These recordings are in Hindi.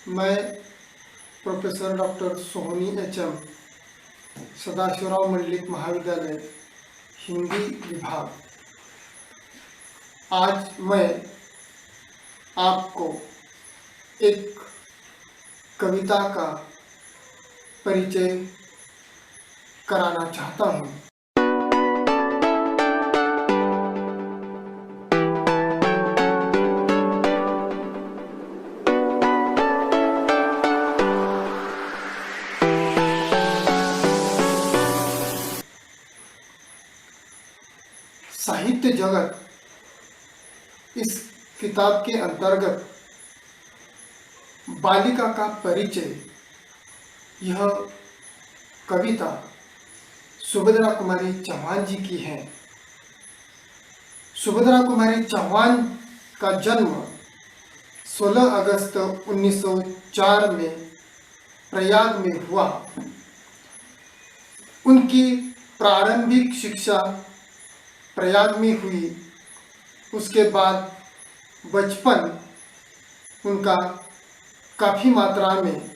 मैं प्रोफेसर डॉक्टर सोहनी एच.एम. सदाशिवराव मंडलिक महाविद्यालय हिंदी विभाग। आज मैं आपको एक कविता का परिचय कराना चाहता हूँ। साहित्य जगत इस किताब के अंतर्गत बालिका का परिचय, यह कविता सुभद्रा कुमारी चौहान जी की है। सुभद्रा कुमारी चौहान का जन्म 16 अगस्त 1904 में प्रयाग में हुआ। उनकी प्रारंभिक शिक्षा प्रयाग में हुई। उसके बाद बचपन उनका काफ़ी मात्रा में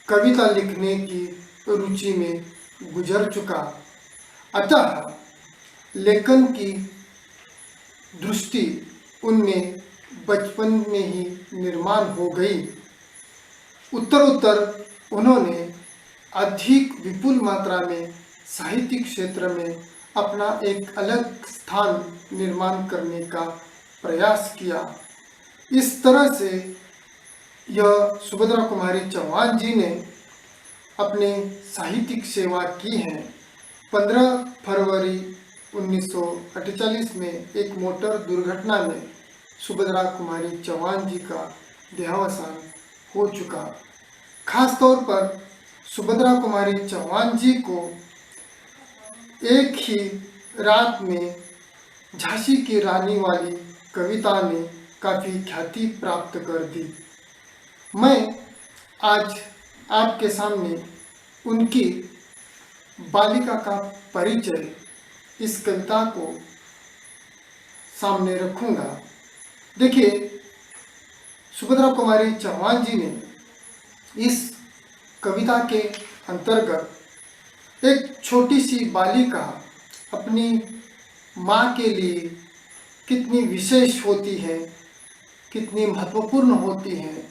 कविता लिखने की रुचि में गुजर चुका। अतः लेखन की दृष्टि उनमें बचपन में ही निर्माण हो गई। उत्तरोत्तर उन्होंने अधिक विपुल मात्रा में साहित्यिक क्षेत्र में अपना एक अलग स्थान निर्माण करने का प्रयास किया। इस तरह से यह सुभद्रा कुमारी चौहान जी ने अपने साहित्यिक सेवा की है। 15 फरवरी 1948 में एक मोटर दुर्घटना में सुभद्रा कुमारी चौहान जी का देहावसान हो चुका। खास तौर पर सुभद्रा कुमारी चौहान जी को एक ही रात में झांसी की रानी वाली कविता ने काफ़ी ख्याति प्राप्त कर दी। मैं आज आपके सामने उनकी बालिका का परिचय इस कविता को सामने रखूंगा। देखिए, सुभद्रा कुमारी चौहान जी ने इस कविता के अंतर्गत एक छोटी सी बालिका अपनी माँ के लिए कितनी विशेष होती है, कितनी महत्वपूर्ण होती है,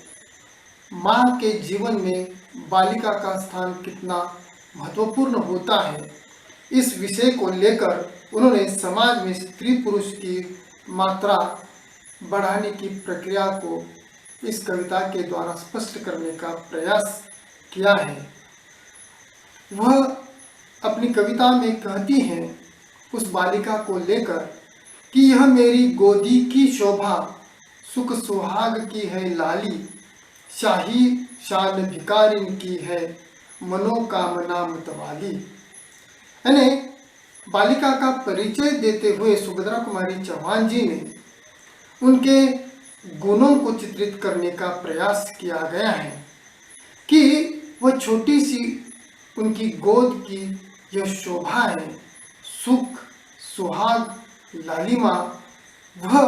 माँ के जीवन में बालिका का स्थान कितना महत्वपूर्ण होता है, इस विषय को लेकर उन्होंने समाज में स्त्री पुरुष की मात्रा बढ़ाने की प्रक्रिया को इस कविता के द्वारा स्पष्ट करने का प्रयास किया है। वह अपनी कविता में कहती हैं उस बालिका को लेकर कि यह मेरी गोदी की शोभा, सुख सुहाग की है लाली, शाही शान भिकारिन की है, मनोकामना मतवाली। यानी बालिका का परिचय देते हुए सुभद्रा कुमारी चौहान जी ने उनके गुणों को चित्रित करने का प्रयास किया गया है कि वह छोटी सी उनकी गोद की यह शोभा है, सुख सुहाग लालिमा, वह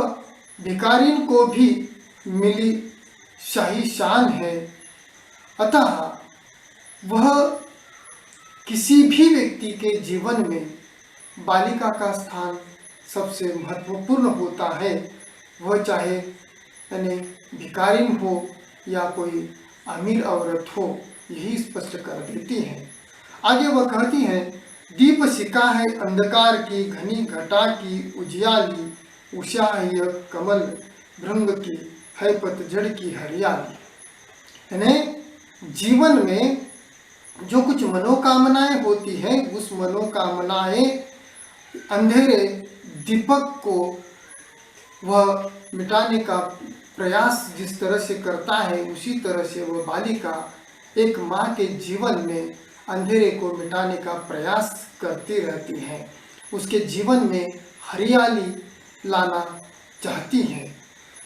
भिकारिन को भी मिली शाही शान है। अतः वह किसी भी व्यक्ति के जीवन में बालिका का स्थान सबसे महत्वपूर्ण होता है। वह चाहे यानी भिकारिन हो या कोई अमीर औरत हो, यही स्पष्ट कर देती है। आगे वह कहती हैं, दीप शिखा है अंधकार की, घनी घटा की उजियाली, उषा है कमल भृंग की, है पतझड़ की हरियाली। यानी जीवन में जो कुछ मनोकामनाएं होती हैं, उस मनोकामनाएं अंधेरे दीपक को वह मिटाने का प्रयास जिस तरह से करता है, उसी तरह से वह बालिका एक माँ के जीवन में अंधेरे को मिटाने का प्रयास करती रहती है। उसके जीवन में हरियाली लाना चाहती है।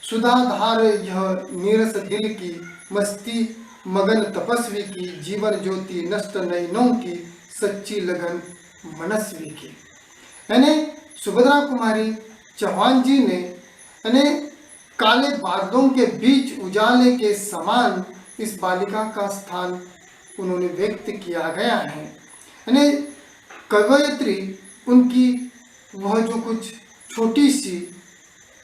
सुधाधार यह नीरस दिल की, मस्ती मगन तपस्वी की, जीवन ज्योति नष्ट नयनों की, सच्ची लगन मनस्वी की। यानी सुभद्रा कुमारी चौहान जी ने यानी काले बादलों के बीच उजाले के समान इस बालिका का स्थान उन्होंने व्यक्त किया गया है। यानी कवयित्री उनकी वह जो कुछ छोटी सी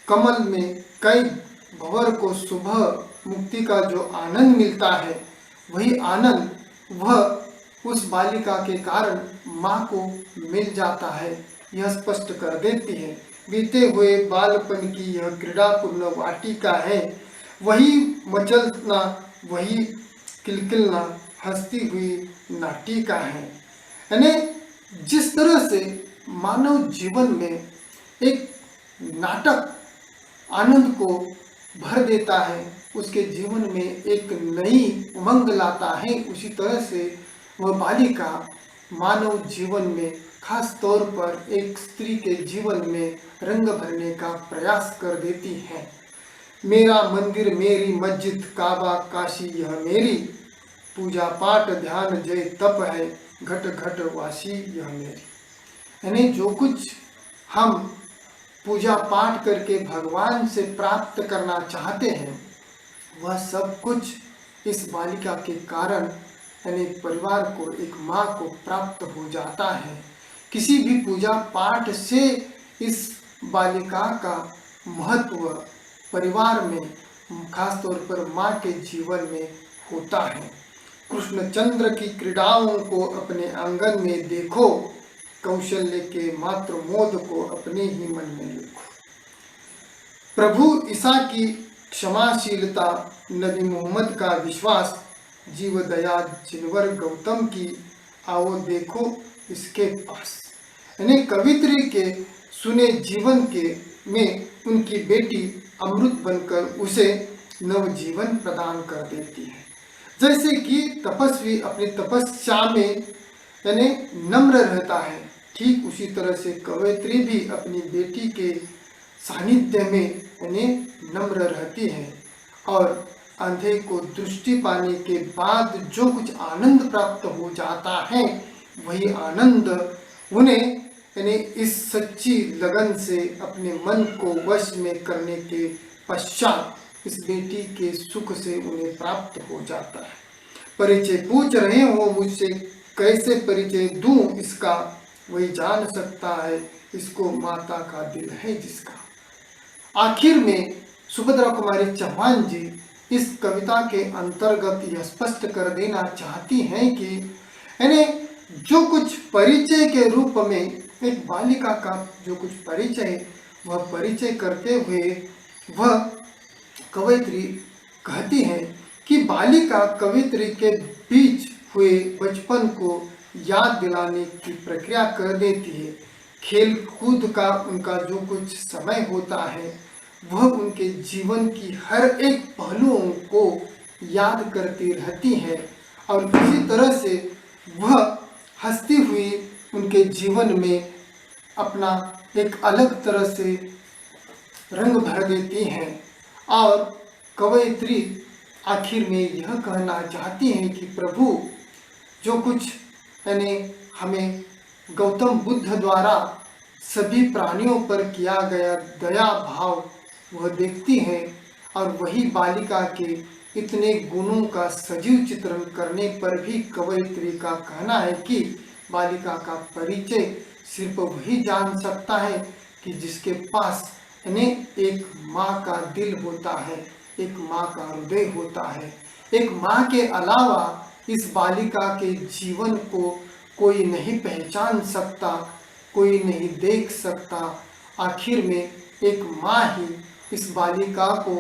कमल में कई भंवर को सुबह मुक्ति का जो आनंद मिलता है, वही आनंद वह उस बालिका के कारण माँ को मिल जाता है, यह स्पष्ट कर देती है। बीते हुए बालपन की यह क्रीड़ापूर्ण वाटिका है, वही मचलना, वही किलकिलना, हंसती हुई नाटिका है। यानी जिस तरह से मानव जीवन में एक नाटक आनंद को भर देता है, उसके जीवन में एक नई उमंग लाता है, उसी तरह से वह बालिका मानव जीवन में, खास तौर पर एक स्त्री के जीवन में रंग भरने का प्रयास कर देती है। मेरा मंदिर मेरी मस्जिद काबा काशी यह मेरी, पूजा पाठ ध्यान जय तप है घट घट वासी यह मेरी। यानी जो कुछ हम पूजा पाठ करके भगवान से प्राप्त करना चाहते हैं, वह सब कुछ इस बालिका के कारण यानी परिवार को, एक माँ को प्राप्त हो जाता है। किसी भी पूजा पाठ से इस बालिका का महत्व परिवार में, खास तौर पर माँ के जीवन में होता है। कृष्णचंद्र की क्रीड़ाओं को अपने आंगन में देखो, कौशल्य के मात्र मोद को अपने ही मन में लिखो। प्रभु ईसा की क्षमाशीलता, नबी मोहम्मद का विश्वास, जीव दया जिनवर गौतम की, आओ देखो इसके पास। यानी कवित्री के सुने जीवन के में उनकी बेटी अमृत बनकर उसे नवजीवन प्रदान कर देती है। जैसे कि तपस्वी अपनी तपस्या में यानी नम्र रहता है, ठीक उसी तरह से कवयित्री भी अपनी बेटी के सानिध्य में यानी नम्र रहती है। और अंधे को दृष्टि पाने के बाद जो कुछ आनंद प्राप्त हो जाता है, वही आनंद उन्हें यानी इस सच्ची लगन से अपने मन को वश में करने के पश्चात इस बेटी के सुख से उन्हें प्राप्त हो जाता है। परिचय पूछ रहे हो मुझसे, कैसे परिचय दूं इसका, वही जान सकता है इसको माता का दिल है जिसका। आखिर में सुभद्रा कुमारी चौहान जी इस कविता के अंतर्गत यह स्पष्ट कर देना चाहती हैं कि यानी जो कुछ परिचय के रूप में एक बालिका का जो कुछ परिचय, वह परिचय करते हुए वह कवयित्री कहती है कि बालिका कवयित्री के बीच हुए बचपन को याद दिलाने की प्रक्रिया कर देती है। खेल कूद का उनका जो कुछ समय होता है, वह उनके जीवन की हर एक पहलुओं को याद करती रहती है और इसी तरह से वह हंसती हुई उनके जीवन में अपना एक अलग तरह से रंग भर देती हैं। और कवयित्री आखिर में यह कहना चाहती हैं कि प्रभु जो कुछ यानी हमें गौतम बुद्ध द्वारा सभी प्राणियों पर किया गया दया भाव वह देखती हैं, और वही बालिका के इतने गुणों का सजीव चित्रण करने पर भी कवयित्री का कहना है कि बालिका का परिचय सिर्फ वही जान सकता है कि जिसके पास यानी एक माँ का दिल होता है, एक माँ का हृदय होता है। एक माँ के अलावा इस बालिका के जीवन को कोई नहीं पहचान सकता, कोई नहीं देख सकता। आखिर में एक माँ ही इस बालिका को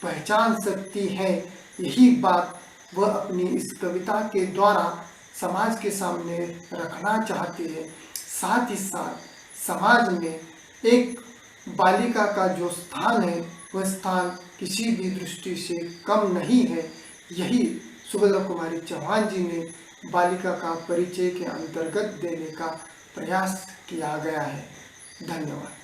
पहचान सकती है। यही बात वह अपनी इस कविता के द्वारा समाज के सामने रखना चाहती है। साथ ही साथ समाज में एक बालिका का जो स्थान है, वह स्थान किसी भी दृष्टि से कम नहीं है। यही सुभद्रा कुमारी चौहान जी ने बालिका का परिचय के अंतर्गत देने का प्रयास किया गया है। धन्यवाद।